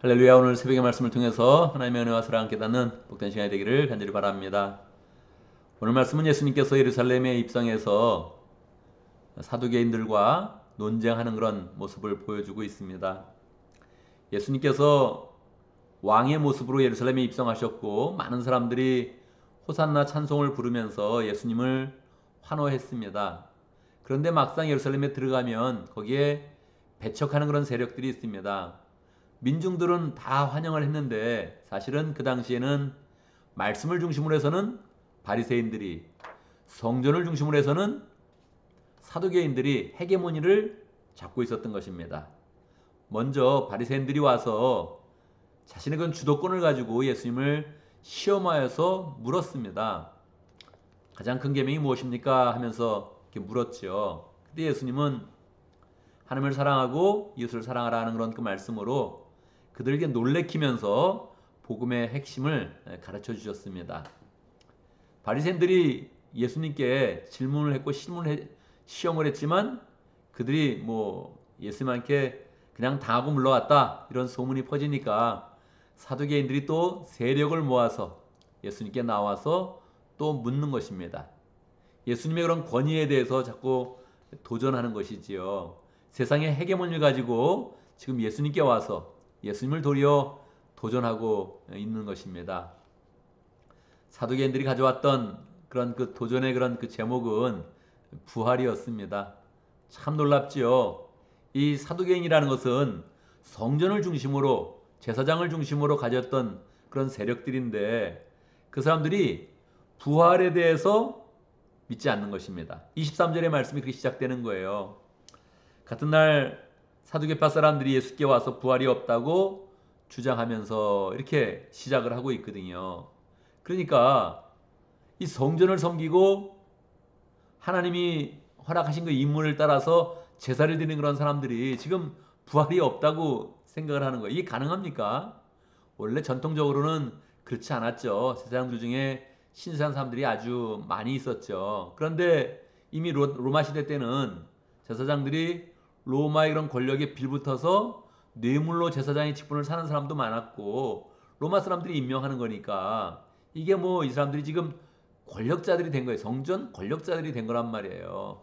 할렐루야. 오늘 새벽의 말씀을 통해서 하나님의 은혜와 사랑을 깨닫는 복된 시간이 되기를 간절히 바랍니다. 오늘 말씀은 예수님께서 예루살렘에 입성해서 사두개인들과 논쟁하는 그런 모습을 보여주고 있습니다. 예수님께서 왕의 모습으로 예루살렘에 입성하셨고 많은 사람들이 호산나 찬송을 부르면서 예수님을 환호했습니다. 그런데 막상 예루살렘에 들어가면 거기에 배척하는 그런 세력들이 있습니다. 민중들은 다 환영을 했는데 사실은 그 당시에는 말씀을 중심으로 해서는 바리새인들이, 성전을 중심으로 해서는 사두개인들이 헤게모니를 잡고 있었던 것입니다. 먼저 바리새인들이 와서 자신의 그런 주도권을 가지고 예수님을 시험하여서 물었습니다. 가장 큰 계명이 무엇입니까? 하면서 이렇게 물었죠. 근데 예수님은 하나님을 사랑하고 이웃을 사랑하라 하는 그런 그 말씀으로 그들에게 놀래키면서 복음의 핵심을 가르쳐 주셨습니다. 바리새인들이 예수님께 질문을 했고 시험을 했지만 그들이 예수님께 그냥 당하고 물러갔다 이런 소문이 퍼지니까 사두개인들이 또 세력을 모아서 예수님께 나와서 또 묻는 것입니다. 예수님의 그런 권위에 대해서 자꾸 도전하는 것이지요. 세상의 헤게모니를 가지고 지금 예수님께 와서 예수님을 도리어 도전하고 있는 것입니다. 사두개인들이 가져왔던 그런 그 도전의 그런 그 제목은 부활이었습니다. 참 놀랍지요. 이 사두개인이라는 것은 성전을 중심으로 제사장을 중심으로 가졌던 그런 세력들인데 그 사람들이 부활에 대해서 믿지 않는 것입니다. 23절의 말씀이 그렇게 시작되는 거예요. 같은 날 사두개파 사람들이 예수께 와서 부활이 없다고 주장하면서 이렇게 시작을 하고 있거든요. 그러니까 이 성전을 섬기고 하나님이 허락하신 그 인물을 따라서 제사를 드리는 그런 사람들이 지금 부활이 없다고 생각을 하는 거예요. 이게 가능합니까? 원래 전통적으로는 그렇지 않았죠. 제사장들 중에 신실한 사람들이 아주 많이 있었죠. 그런데 이미 로마 시대 때는 제사장들이 로마의 그런 권력에 빌붙어서 뇌물로 제사장의 직분을 사는 사람도 많았고 로마 사람들이 임명하는 거니까 이게 이 사람들이 지금 권력자들이 된 거예요. 성전 권력자들이 된 거란 말이에요.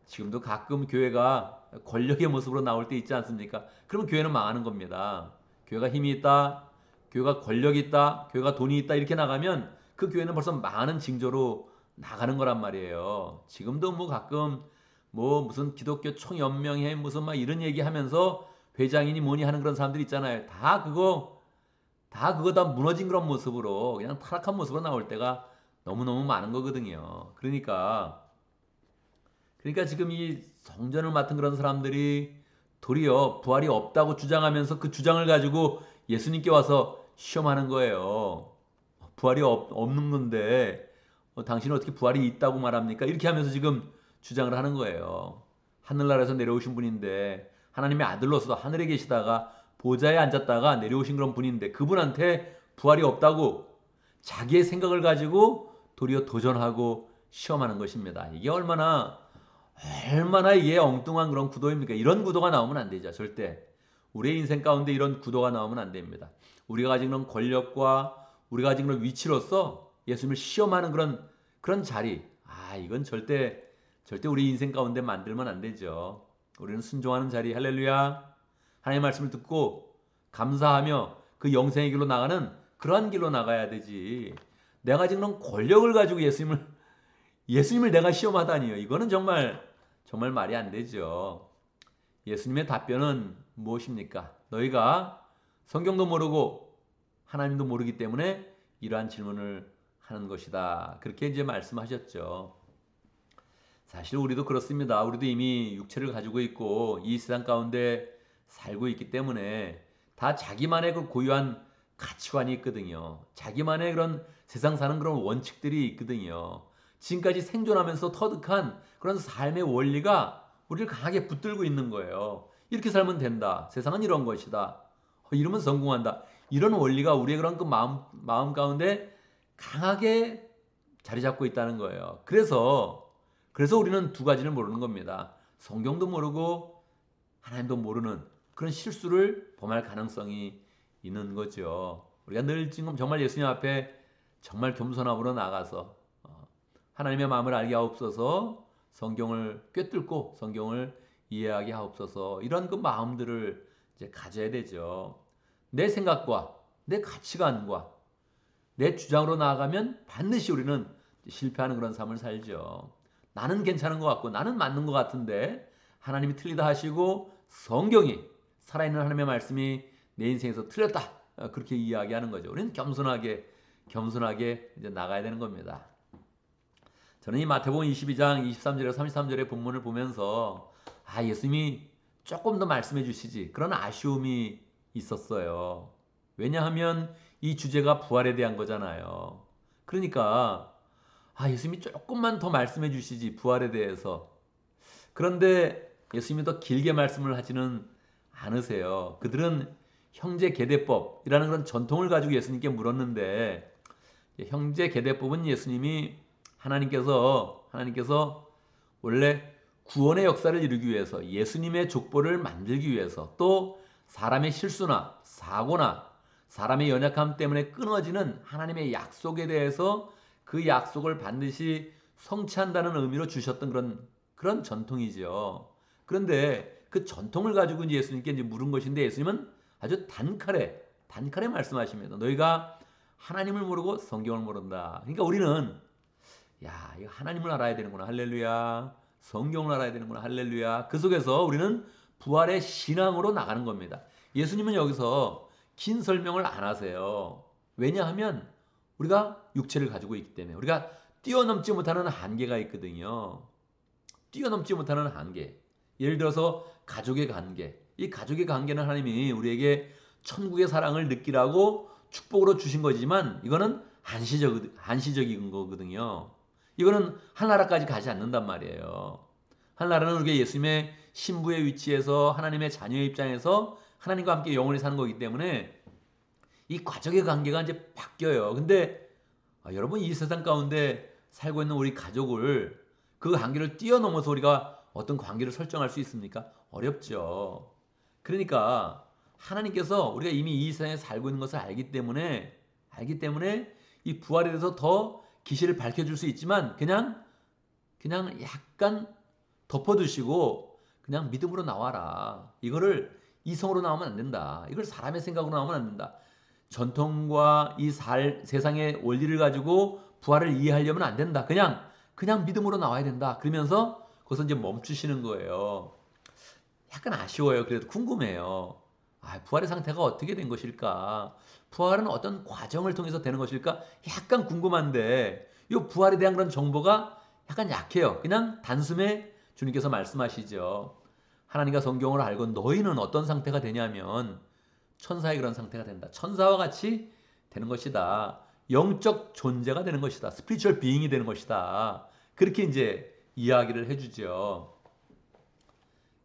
지금도 가끔 교회가 권력의 모습으로 나올 때 있지 않습니까? 그러면 교회는 망하는 겁니다. 교회가 힘이 있다, 교회가 권력이 있다, 교회가 돈이 있다 이렇게 나가면 그 교회는 벌써 많은 징조로 나가는 거란 말이에요. 지금도 가끔 무슨 기독교 총연맹회 무슨 막 이런 얘기하면서 회장이니 뭐니 하는 그런 사람들 있잖아요. 다 무너진 그런 모습으로 그냥 타락한 모습으로 나올 때가 너무너무 많은 거거든요. 그러니까 지금 이 성전을 맡은 그런 사람들이 도리어 부활이 없다고 주장하면서 그 주장을 가지고 예수님께 와서 시험하는 거예요. 부활이 없는 건데 당신은 어떻게 부활이 있다고 말합니까? 이렇게 하면서 지금 주장을 하는 거예요. 하늘나라에서 내려오신 분인데 하나님의 아들로서 하늘에 계시다가 보좌에 앉았다가 내려오신 그런 분인데 그분한테 부활이 없다고 자기의 생각을 가지고 도리어 도전하고 시험하는 것입니다. 이게 얼마나 이게 엉뚱한 그런 구도입니까? 이런 구도가 나오면 안 되죠. 절대. 우리의 인생 가운데 이런 구도가 나오면 안 됩니다. 우리가 가진 그런 권력과 우리가 가진 그런 위치로서 예수님을 시험하는 그런 자리. 이건 절대 우리 인생 가운데 만들면 안 되죠. 우리는 순종하는 자리. 할렐루야. 하나님의 말씀을 듣고 감사하며 그 영생의 길로 나가는 그러한 길로 나가야 되지. 내가 가진 그런 권력을 가지고 예수님을 내가 시험하다니요. 이거는 정말 말이 안 되죠. 예수님의 답변은 무엇입니까? 너희가 성경도 모르고 하나님도 모르기 때문에 이러한 질문을 하는 것이다. 그렇게 이제 말씀하셨죠. 사실 우리도 그렇습니다. 우리도 이미 육체를 가지고 있고 이 세상 가운데 살고 있기 때문에 다 자기만의 그 고유한 가치관이 있거든요. 자기만의 그런 세상 사는 그런 원칙들이 있거든요. 지금까지 생존하면서 터득한 그런 삶의 원리가 우리를 강하게 붙들고 있는 거예요. 이렇게 살면 된다. 세상은 이런 것이다. 이러면 성공한다. 이런 원리가 우리의 그런 그 마음 가운데 강하게 자리 잡고 있다는 거예요. 그래서 우리는 두 가지를 모르는 겁니다. 성경도 모르고 하나님도 모르는 그런 실수를 범할 가능성이 있는 거죠. 우리가 늘 지금 정말 예수님 앞에 정말 겸손함으로 나가서 하나님의 마음을 알게 하옵소서, 성경을 꿰뚫고 성경을 이해하게 하옵소서, 이런 그 마음들을 이제 가져야 되죠. 내 생각과 내 가치관과 내 주장으로 나아가면 반드시 우리는 실패하는 그런 삶을 살죠. 나는 괜찮은 것 같고 나는 맞는 것 같은데 하나님이 틀리다 하시고 성경이 살아있는 하나님의 말씀이 내 인생에서 틀렸다, 그렇게 이야기하는 거죠. 우리는 겸손하게 이제 나가야 되는 겁니다. 저는 이 마태복음 22장 23절에 33절의 본문을 보면서 예수님이 조금 더 말씀해 주시지, 그런 아쉬움이 있었어요. 왜냐하면 이 주제가 부활에 대한 거잖아요. 그러니까 예수님이 조금만 더 말씀해 주시지, 부활에 대해서. 그런데 예수님이 더 길게 말씀을 하지는 않으세요. 그들은 형제 계대법이라는 그런 전통을 가지고 예수님께 물었는데, 형제 계대법은 예수님이 하나님께서 원래 구원의 역사를 이루기 위해서, 예수님의 족보를 만들기 위해서, 또 사람의 실수나 사고나 사람의 연약함 때문에 끊어지는 하나님의 약속에 대해서 그 약속을 반드시 성취한다는 의미로 주셨던 그런 전통이죠. 그런데 그 전통을 가지고 이제 예수님께 이제 물은 것인데, 예수님은 아주 단칼에 말씀하십니다. 너희가 하나님을 모르고 성경을 모른다. 그러니까 우리는 이거 하나님을 알아야 되는구나, 할렐루야. 성경을 알아야 되는구나, 할렐루야. 그 속에서 우리는 부활의 신앙으로 나가는 겁니다. 예수님은 여기서 긴 설명을 안 하세요. 왜냐하면 우리가 육체를 가지고 있기 때문에, 우리가 뛰어넘지 못하는 한계가 있거든요. 뛰어넘지 못하는 한계. 예를 들어서 가족의 관계. 이 가족의 관계는 하나님이 우리에게 천국의 사랑을 느끼라고 축복으로 주신 거지만, 이거는 한시적인 거거든요. 이거는 하늘나라까지 가지 않는단 말이에요. 하늘나라는 우리가 예수님의 신부의 위치에서 하나님의 자녀의 입장에서 하나님과 함께 영원히 사는 거기 때문에 이 가족의 관계가 이제 바뀌어요. 근데 여러분, 이 세상 가운데 살고 있는 우리 가족을, 그 관계를 뛰어넘어서 우리가 어떤 관계를 설정할 수 있습니까? 어렵죠. 그러니까 하나님께서 우리가 이미 이 세상에 살고 있는 것을 알기 때문에 이 부활에 대해서 더 계시를 밝혀줄 수 있지만, 그냥 약간 덮어두시고 그냥 믿음으로 나와라. 이거를 이성으로 나오면 안 된다. 이걸 사람의 생각으로 나오면 안 된다. 전통과 이 세상의 원리를 가지고 부활을 이해하려면 안 된다. 그냥 믿음으로 나와야 된다. 그러면서 거기서 이제 멈추시는 거예요. 약간 아쉬워요. 그래도 궁금해요. 부활의 상태가 어떻게 된 것일까? 부활은 어떤 과정을 통해서 되는 것일까? 약간 궁금한데, 이 부활에 대한 그런 정보가 약간 약해요. 그냥 단숨에 주님께서 말씀하시죠. 하나님과 성경을 알고 너희는 어떤 상태가 되냐면 천사의 그런 상태가 된다. 천사와 같이 되는 것이다. 영적 존재가 되는 것이다. 스피리추얼 비잉이 되는 것이다. 그렇게 이제 이야기를 해주죠.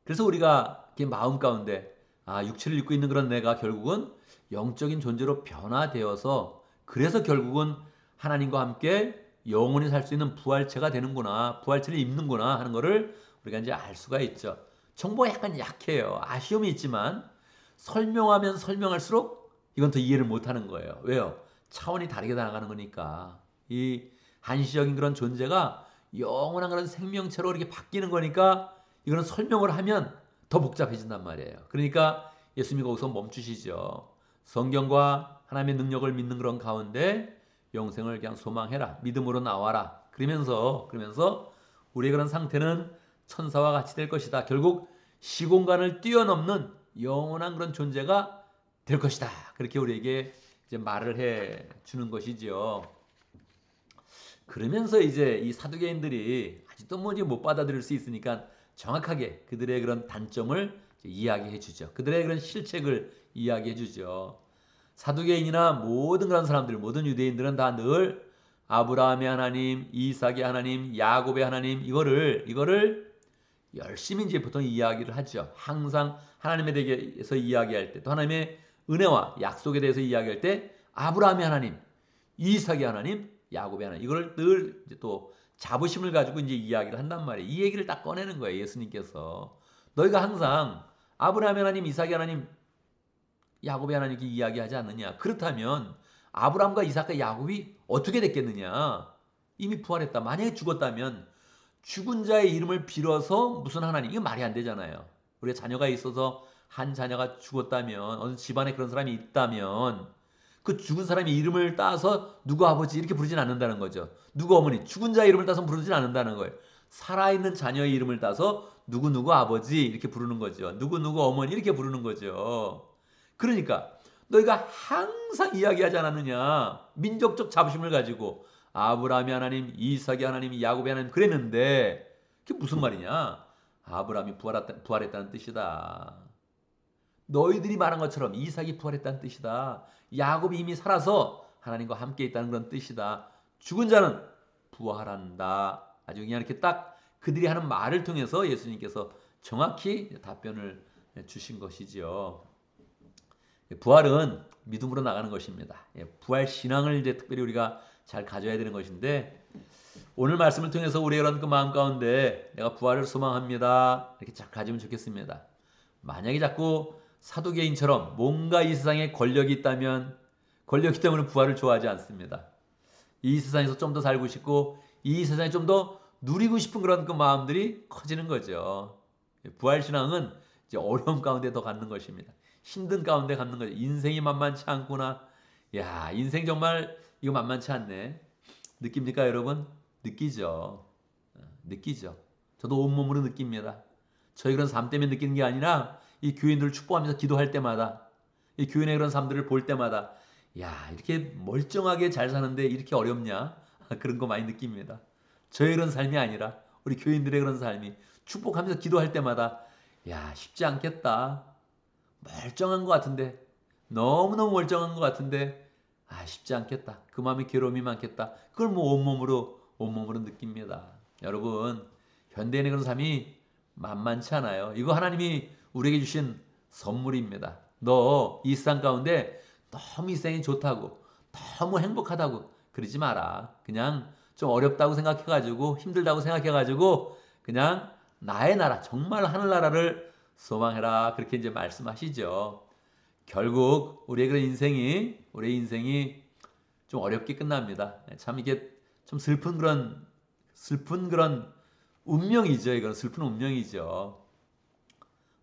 그래서 우리가 마음 가운데 육체를 입고 있는 그런 내가 결국은 영적인 존재로 변화되어서, 그래서 결국은 하나님과 함께 영원히 살 수 있는 부활체가 되는구나, 부활체를 입는구나 하는 것을 우리가 이제 알 수가 있죠. 정보가 약간 약해요. 아쉬움이 있지만 설명하면 설명할수록 이건 더 이해를 못하는 거예요. 왜요? 차원이 다르게 나가는 거니까. 이 한시적인 그런 존재가 영원한 그런 생명체로 이렇게 바뀌는 거니까, 이거는 설명을 하면 더 복잡해진단 말이에요. 그러니까 예수님이 거기서 멈추시죠. 성경과 하나님의 능력을 믿는 그런 가운데 영생을 그냥 소망해라. 믿음으로 나와라. 그러면서 우리의 그런 상태는 천사와 같이 될 것이다. 결국 시공간을 뛰어넘는 영원한 그런 존재가 될 것이다. 그렇게 우리에게 이제 말을 해 주는 것이지요. 그러면서 이제 이 사두개인들이 아직도 못 받아들일 수 있으니까 정확하게 그들의 그런 단점을 이야기해 주죠. 그들의 그런 실책을 이야기해 주죠. 사두개인이나 모든 그런 사람들, 모든 유대인들은 다 늘 아브라함의 하나님, 이삭의 하나님, 야곱의 하나님, 이거를 열심히 이제 보통 이야기를 하죠. 항상 하나님에 대해서 이야기할 때, 또 하나님의 은혜와 약속에 대해서 이야기할 때 아브라함의 하나님, 이삭의 하나님, 야곱의 하나님, 이걸 늘 이제 또 자부심을 가지고 이제 이야기를 한단 말이에요. 이 얘기를 딱 꺼내는 거예요. 예수님께서 너희가 항상 아브라함의 하나님, 이삭의 하나님, 야곱의 하나님께 이야기하지 않느냐? 그렇다면 아브라함과 이삭과 야곱이 어떻게 됐겠느냐? 이미 부활했다. 만약에 죽었다면 죽은 자의 이름을 빌어서 무슨 하나님? 이거 말이 안 되잖아요. 우리가 자녀가 있어서 한 자녀가 죽었다면, 어느 집안에 그런 사람이 있다면 그 죽은 사람의 이름을 따서 누구 아버지 이렇게 부르진 않는다는 거죠. 누구 어머니, 죽은 자의 이름을 따서 부르진 않는다는 거예요. 살아있는 자녀의 이름을 따서 누구누구 아버지 이렇게 부르는 거죠. 누구누구 어머니 이렇게 부르는 거죠. 그러니까 너희가 항상 이야기하지 않았느냐? 민족적 자부심을 가지고 아브라함의 하나님, 이삭의 하나님, 야곱의 하나님 그랬는데 그게 무슨 말이냐? 아브라함이 부활했다는 뜻이다. 너희들이 말한 것처럼 이삭이 부활했다는 뜻이다. 야곱이 이미 살아서 하나님과 함께 있다는 그런 뜻이다. 죽은 자는 부활한다. 아주 그냥 이렇게 딱 그들이 하는 말을 통해서 예수님께서 정확히 답변을 주신 것이지요. 부활은 믿음으로 나가는 것입니다. 부활 신앙을 이제 특별히 우리가 잘 가져야 되는 것인데 오늘 말씀을 통해서 우리의 그런 그 마음 가운데 내가 부활을 소망합니다. 이렇게 잘 가지면 좋겠습니다. 만약에 자꾸 사두개인처럼 뭔가 이 세상에 권력이 있다면 권력이 때문에 부활을 좋아하지 않습니다. 이 세상에서 좀 더 살고 싶고 이 세상에 좀 더 누리고 싶은 그런 그 마음들이 커지는 거죠. 부활 신앙은 이제 어려움 가운데 더 갖는 것입니다. 힘든 가운데 갖는 거죠. 인생이 만만치 않구나. 야, 인생 정말 이거 만만치 않네. 느낍니까, 여러분? 느끼죠. 느끼죠. 저도 온몸으로 느낍니다. 저희 그런 삶 때문에 느끼는 게 아니라 이 교인들을 축복하면서 기도할 때마다 이 교인의 그런 삶들을 볼 때마다 야, 이렇게 멀쩡하게 잘 사는데 이렇게 어렵냐? 그런 거 많이 느낍니다. 저의 그런 삶이 아니라 우리 교인들의 그런 삶이 축복하면서 기도할 때마다 야, 쉽지 않겠다. 멀쩡한 것 같은데 너무너무 멀쩡한 것 같은데 쉽지 않겠다. 그 마음에 괴로움이 많겠다. 그걸 뭐 온몸으로 느낍니다. 여러분, 현대인의 그런 삶이 만만치 않아요. 이거 하나님이 우리에게 주신 선물입니다. 너 이 세상 가운데 너무 이 세상이 좋다고 너무 행복하다고 그러지 마라. 그냥 좀 어렵다고 생각해가지고 힘들다고 생각해가지고 그냥 나의 나라 정말 하늘나라를 소망해라. 그렇게 이제 말씀하시죠. 결국 우리의 인생이 좀 어렵게 끝납니다. 참 이게 좀 슬픈 그런 운명이죠. 이건 슬픈 운명이죠.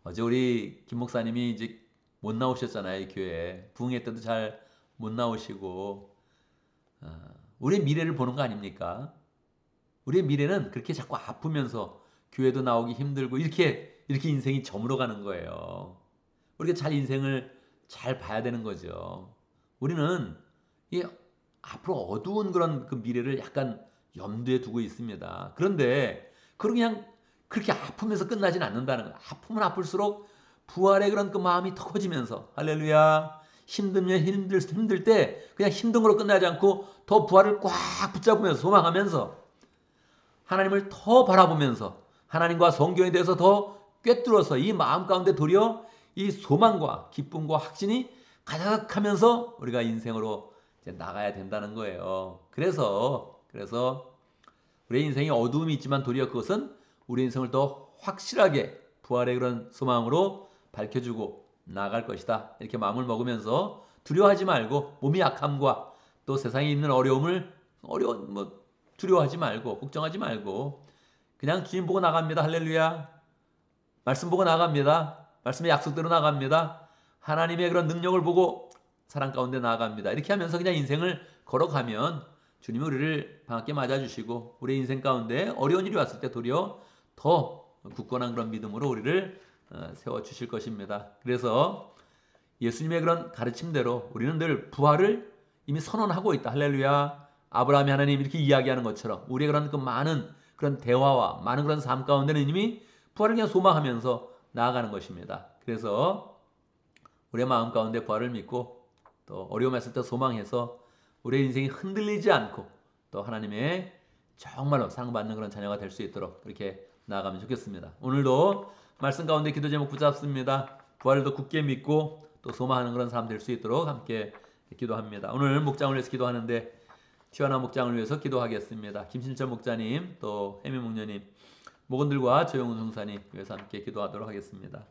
어제 우리 김 목사님이 이제 못 나오셨잖아요. 이 교회 부흥회 때도 잘 못 나오시고 우리의 미래를 보는 거 아닙니까? 우리의 미래는 그렇게 자꾸 아프면서 교회도 나오기 힘들고 이렇게 인생이 저물어 가는 거예요. 우리가 잘 인생을 잘 봐야 되는 거죠. 우리는 이 앞으로 어두운 그런 그 미래를 약간 염두에 두고 있습니다. 그런데 그냥 그렇게 아프면서 끝나진 않는다는 거예요. 아프면 아플수록 부활의 그런 그 마음이 더 커지면서 할렐루야. 힘들면 힘들 때 그냥 힘든 걸로 끝나지 않고 더 부활을 꽉 붙잡으면서 소망하면서 하나님을 더 바라보면서 하나님과 성경에 대해서 더 꿰뚫어서 이 마음 가운데 도리어 이 소망과 기쁨과 확신이 가득하면서 우리가 인생으로 이제 나가야 된다는 거예요. 그래서 우리의 인생에 어두움이 있지만 도리어 그것은 우리 인생을 더 확실하게 부활의 그런 소망으로 밝혀주고 나아갈 것이다. 이렇게 마음을 먹으면서 두려워하지 말고 몸이 약함과 또 세상에 있는 두려워하지 말고 걱정하지 말고 그냥 주님 보고 나갑니다. 할렐루야. 말씀 보고 나갑니다. 말씀의 약속대로 나갑니다. 하나님의 그런 능력을 보고 사랑 가운데 나아갑니다. 이렇게 하면서 그냥 인생을 걸어가면 주님이 우리를 반갑게 맞아주시고 우리 인생 가운데 어려운 일이 왔을 때 도리어 더 굳건한 그런 믿음으로 우리를 세워주실 것입니다. 그래서 예수님의 그런 가르침대로 우리는 늘 부활을 이미 선언하고 있다. 할렐루야. 아브라함의 하나님 이렇게 이야기하는 것처럼 우리의 그런 그 많은 그런 대화와 많은 그런 삶 가운데는 이미 부활을 그냥 소망하면서 나아가는 것입니다. 그래서 우리의 마음 가운데 부활을 믿고 또 어려움 했을 때 소망해서 우리의 인생이 흔들리지 않고 또 하나님의 정말로 사랑받는 그런 자녀가 될 수 있도록 이렇게 나아가면 좋겠습니다. 오늘도 말씀 가운데 기도 제목 붙잡습니다. 부활을 더 굳게 믿고 또 소망하는 그런 사람 될 수 있도록 함께 기도합니다. 오늘 목장을 위해서 기도하는데 티와나 목장을 위해서 기도하겠습니다. 김신철 목자님 또 해미 목녀님, 목사님, 목원들과 조영훈 성사님 위해서 함께 기도하도록 하겠습니다.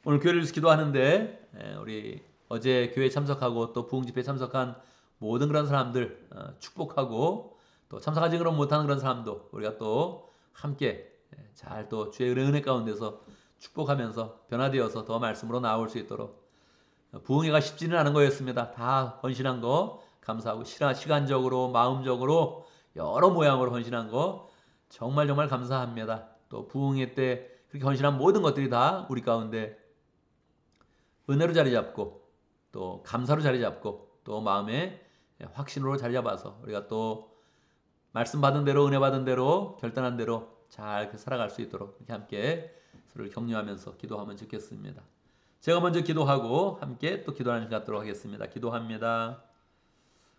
오늘 교회를 위해서 기도하는데 우리 어제 교회 참석하고 또 부흥 집회에 참석한 모든 그런 사람들 축복하고 또 참석하지 못하는 그런 사람도 우리가 또 함께 잘 또 주의 은혜 가운데서 축복하면서 변화되어서 더 말씀으로 나올 수 있도록 부흥회가 쉽지는 않은 거였습니다. 다 헌신한 거 감사하고 시간적으로 마음적으로 여러 모양으로 헌신한 거 정말 정말 감사합니다. 또 부흥회 때 그렇게 헌신한 모든 것들이 다 우리 가운데 은혜로 자리 잡고 또 감사로 자리 잡고 또 마음의 확신으로 자리 잡아서 우리가 또 말씀 받은 대로 은혜 받은 대로 결단한 대로 잘 살아갈 수 있도록 이렇게 함께 서로를 격려하면서 기도하면 좋겠습니다. 제가 먼저 기도하고 함께 또 기도하는 시간 갖도록 하겠습니다. 기도합니다.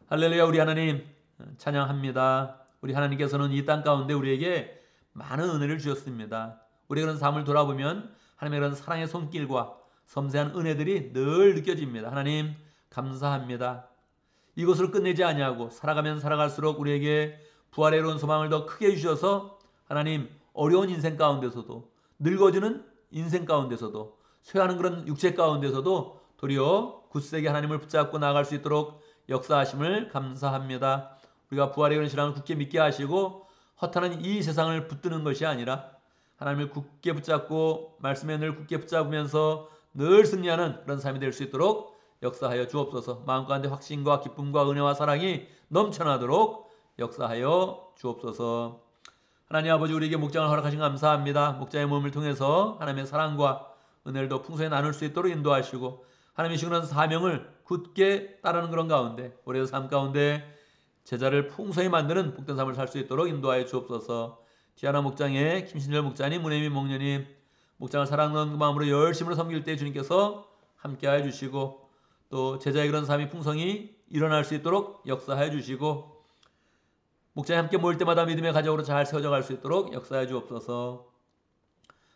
할렐루야. 우리 하나님 찬양합니다. 우리 하나님께서는 이 땅 가운데 우리에게 많은 은혜를 주셨습니다. 우리가 그런 삶을 돌아보면 하나님의 그런 사랑의 손길과 섬세한 은혜들이 늘 느껴집니다. 하나님 감사합니다. 이것으로 끝내지 아니하고 살아가면 살아갈수록 우리에게 부활에 이룬 소망을 더 크게 주셔서 하나님 어려운 인생 가운데서도 늙어지는 인생 가운데서도 쇠하는 그런 육체 가운데서도 도리어 굳세게 하나님을 붙잡고 나아갈 수 있도록 역사하심을 감사합니다. 우리가 부활의 그런 신앙을 굳게 믿게 하시고 허탄한 이 세상을 붙드는 것이 아니라 하나님을 굳게 붙잡고 말씀에 늘 굳게 붙잡으면서 늘 승리하는 그런 삶이 될 수 있도록 역사하여 주옵소서. 마음 가운데 확신과 기쁨과 은혜와 사랑이 넘쳐나도록 역사하여 주옵소서. 하나님 아버지 우리에게 목장을 허락하신 감사합니다. 목장의 몸을 통해서 하나님의 사랑과 은혜를 더 풍성히 나눌 수 있도록 인도하시고 하나님이 주신 사명을 굳게 따르는 그런 가운데 우리의 삶 가운데 제자를 풍성히 만드는 복된 삶을 살 수 있도록 인도하여 주옵소서. 디아나 목장의 김신절 목자님, 문혜민 목녀님 목장을 사랑하는 그 마음으로 열심으로 섬길 때 주님께서 함께하여 주시고 또 제자의 그런 삶이 풍성히 일어날 수 있도록 역사하여 주시고 목장에 함께 모일 때마다 믿음의 가정으로 잘 세워져 갈 수 있도록 역사해 주옵소서.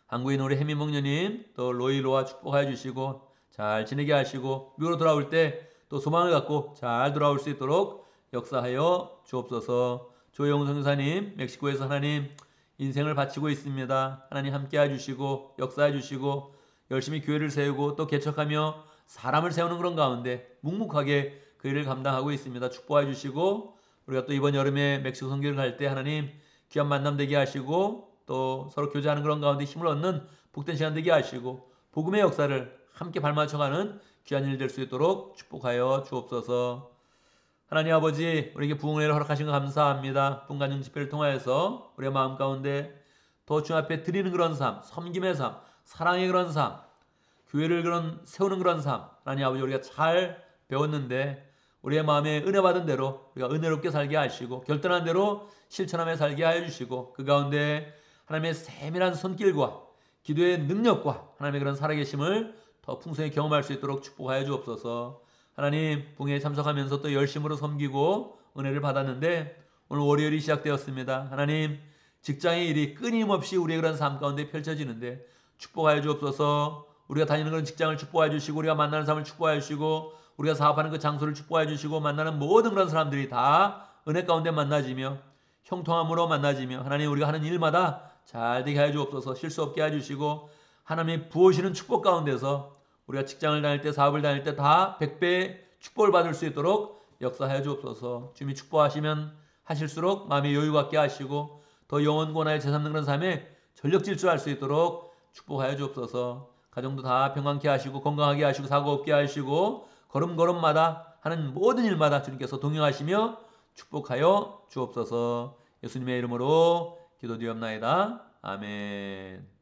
한국인 우리 혜민 목녀님 또 로이로와 축복하여 주시고 잘 지내게 하시고 미국으로 돌아올 때 또 소망을 갖고 잘 돌아올 수 있도록 역사하여 주옵소서. 조영훈 선교사님 멕시코에서 하나님 인생을 바치고 있습니다. 하나님 함께해 주시고 역사해 주시고 열심히 교회를 세우고 또 개척하며 사람을 세우는 그런 가운데 묵묵하게 그 일을 감당하고 있습니다. 축복해 주시고 우리가 또 이번 여름에 멕시코 선교를 갈 때 하나님 귀한 만남 되게 하시고 또 서로 교제하는 그런 가운데 힘을 얻는 복된 시간 되게 하시고 복음의 역사를 함께 발맞춰가는 귀한 일 될 수 있도록 축복하여 주옵소서. 하나님 아버지 우리에게 부흥회를 허락하신 것 감사합니다. 분간중 집회를 통하여서 우리의 마음 가운데 더 주 앞에 드리는 그런 삶, 섬김의 삶, 사랑의 그런 삶, 교회를 그런 세우는 그런 삶 하나님 아버지 우리가 잘 배웠는데 우리의 마음에 은혜 받은 대로 우리가 은혜롭게 살게 하시고 결단한 대로 실천하며 살게 하여 주시고 그 가운데 하나님의 세밀한 손길과 기도의 능력과 하나님의 그런 살아계심을 더 풍성히 경험할 수 있도록 축복하여 주옵소서. 하나님 부흥회에 참석하면서 또 열심으로 섬기고 은혜를 받았는데 오늘 월요일이 시작되었습니다. 하나님 직장의 일이 끊임없이 우리의 그런 삶 가운데 펼쳐지는데 축복하여 주옵소서. 우리가 다니는 그런 직장을 축복하여 주시고 우리가 만나는 삶을 축복하여 주시고 우리가 사업하는 그 장소를 축복하여 주시고 만나는 모든 그런 사람들이 다 은혜 가운데 만나지며 형통함으로 만나지며 하나님 우리가 하는 일마다 잘 되게 하여 주옵소서. 실수 없게 해 주시고 하나님이 부어주시는 축복 가운데서 우리가 직장을 다닐 때 사업을 다닐 때 다 100배의 축복을 받을 수 있도록 역사하여 주옵소서. 주님이 축복하시면 하실수록 마음의 여유 갖게 하시고 더 영원 권하여 재삼는 그런 삶에 전력 질주할 수 있도록 축복하여 주옵소서. 가정도 다 평안케 하시고 건강하게 하시고 사고 없게 하시고 걸음걸음마다 하는 모든 일마다 주님께서 동행하시며 축복하여 주옵소서. 예수님의 이름으로 기도드리옵나이다. 아멘.